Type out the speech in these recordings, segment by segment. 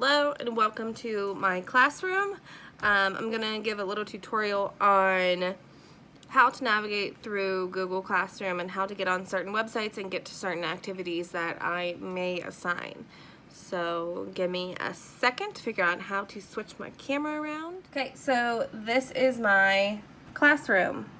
Hello and welcome to my classroom. I'm going to give a little tutorial on how to navigate through Google Classroom and how to get on certain websites and get to certain activities that I may assign. So give me a second to figure out how to switch my camera around. Okay, so this is my classroom.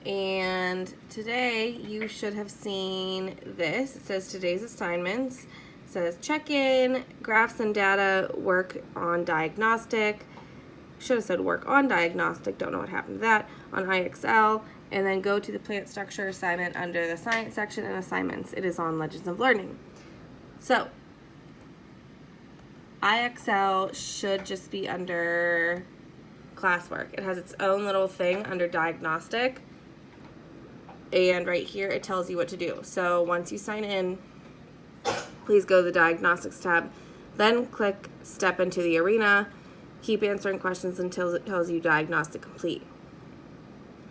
And today you should have seen this. It says today's assignments. It says check-in, graphs and data, work on diagnostic. Should have said work on diagnostic, don't know what happened to that, on IXL, and then go to the plant structure assignment under the science section and assignments. It is on Legends of Learning. So, IXL should just be under classwork. It has its own little thing under diagnostic. And right here it tells you what to do. So once you sign in, please go to the diagnostics tab, then click step into the arena, keep answering questions until it tells you diagnostic complete.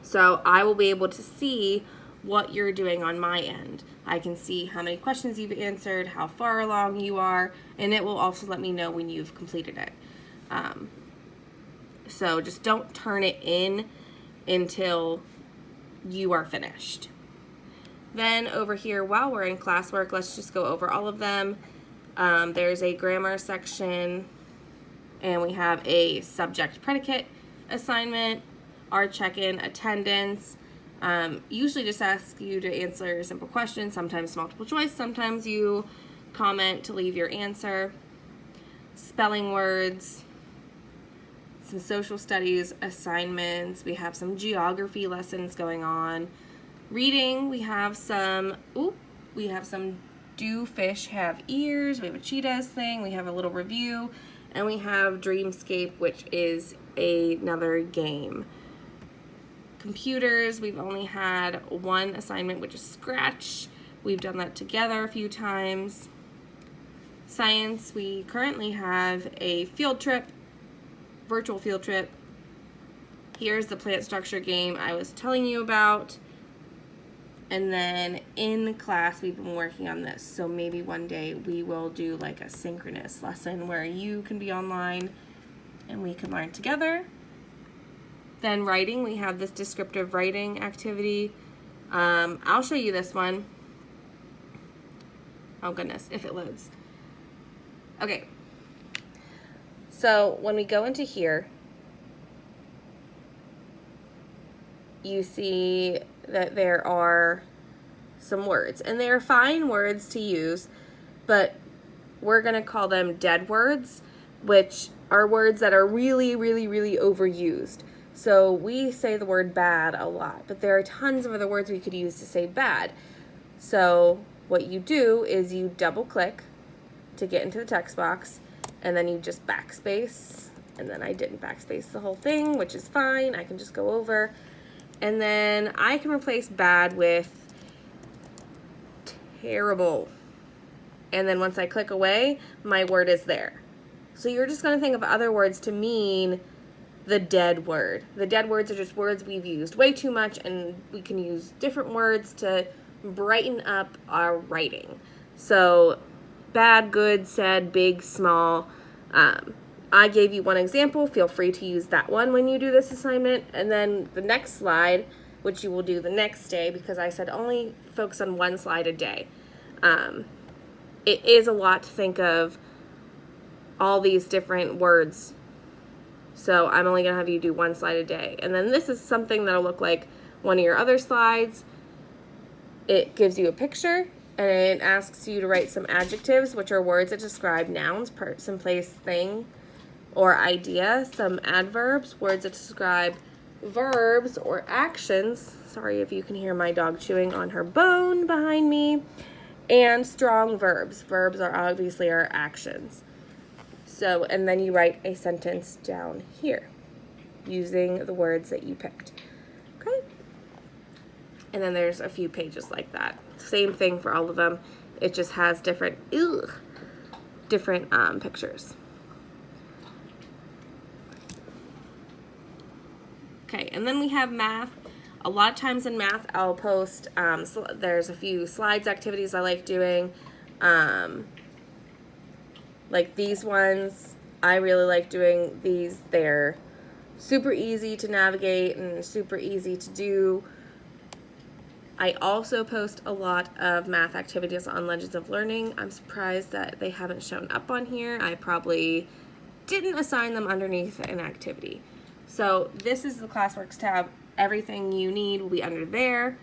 So I will be able to see what you're doing on my end. I can see how many questions you've answered, how far along you are, and it will also let me know when you've completed it. So just don't turn it in until you are finished. Then over here, while we're in classwork, let's just go over all of them. There's a grammar section, and we have a subject predicate assignment, our check-in, attendance. Usually just ask you to answer a simple question, sometimes multiple choice, sometimes you comment to leave your answer. Spelling words, some social studies assignments, we have some geography lessons going on. Reading, we have some do fish have ears, we have a cheetahs thing, we have a little review, and we have Dreamscape, which is another game. Computers, we've only had one assignment, which is Scratch. We've done that together a few times. Science, we currently have a field trip, virtual field trip. Here's the plant structure game I was telling you about. And then in class, we've been working on this. So maybe one day we will do like a synchronous lesson where you can be online and we can learn together. Then writing, we have this descriptive writing activity. I'll show you this one. Oh goodness, if it loads. Okay. So when we go into here, you see that there are some words, and they are fine words to use, but we're going to call them dead words, which are words that are really, really, really overused. So we say the word bad a lot, but there are tons of other words we could use to say bad. So what you do is you double click to get into the text box, and then you just backspace, and then I didn't backspace the whole thing, which is fine. I can just go over. And then I can replace bad with terrible. And then once I click away, my word is there. So you're just going to think of other words to mean the dead word. The dead words are just words we've used way too much, and we can use different words to brighten up our writing. So bad, good, sad, big, small. I gave you one example. Feel free to use that one when you do this assignment. And then the next slide, which you will do the next day, because I said only focus on one slide a day. It is a lot to think of all these different words. So I'm only going to have you do one slide a day. And then this is something that'll look like one of your other slides. It gives you a picture, and it asks you to write some adjectives, which are words that describe nouns, person, place, thing, or idea. Some adverbs, words that describe verbs or actions. Sorry if you can hear my dog chewing on her bone behind me. And strong verbs. Verbs are obviously our actions. So, and then you write a sentence down here using the words that you picked. Okay? And then there's a few pages like that. Same thing for all of them. It just has different pictures. Okay, and then we have math. A lot of times in math, I'll post, there's a few slides activities I like doing. Like these ones, I really like doing these. They're super easy to navigate and super easy to do. I also post a lot of math activities on Legends of Learning. I'm surprised that they haven't shown up on here. I probably didn't assign them underneath an activity. So this is the Classworks tab. Everything you need will be under there.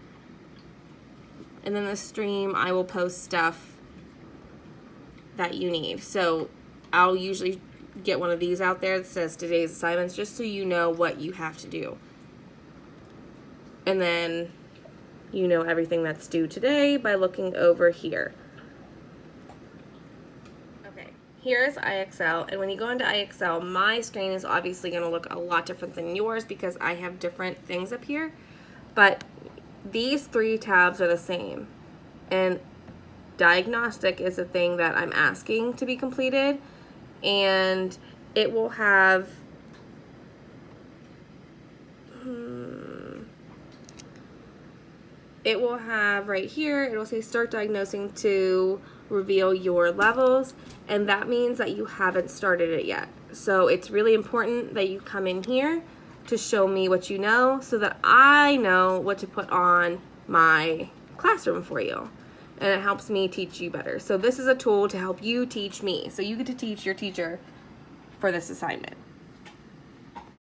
And then the stream, I will post stuff that you need. So I'll usually get one of these out there that says today's assignments, just so you know what you have to do. And then you know everything that's due today by looking over here. Okay, here's IXL, and when you go into IXL, my screen is obviously going to look a lot different than yours because I have different things up here, but these three tabs are the same. And diagnostic is a thing that I'm asking to be completed, and it will have right here, it will say start diagnosing to reveal your levels, and that means that you haven't started it yet. So it's really important that you come in here to show me what you know so that I know what to put on my classroom for you. And it helps me teach you better. So this is a tool to help you teach me. So you get to teach your teacher for this assignment.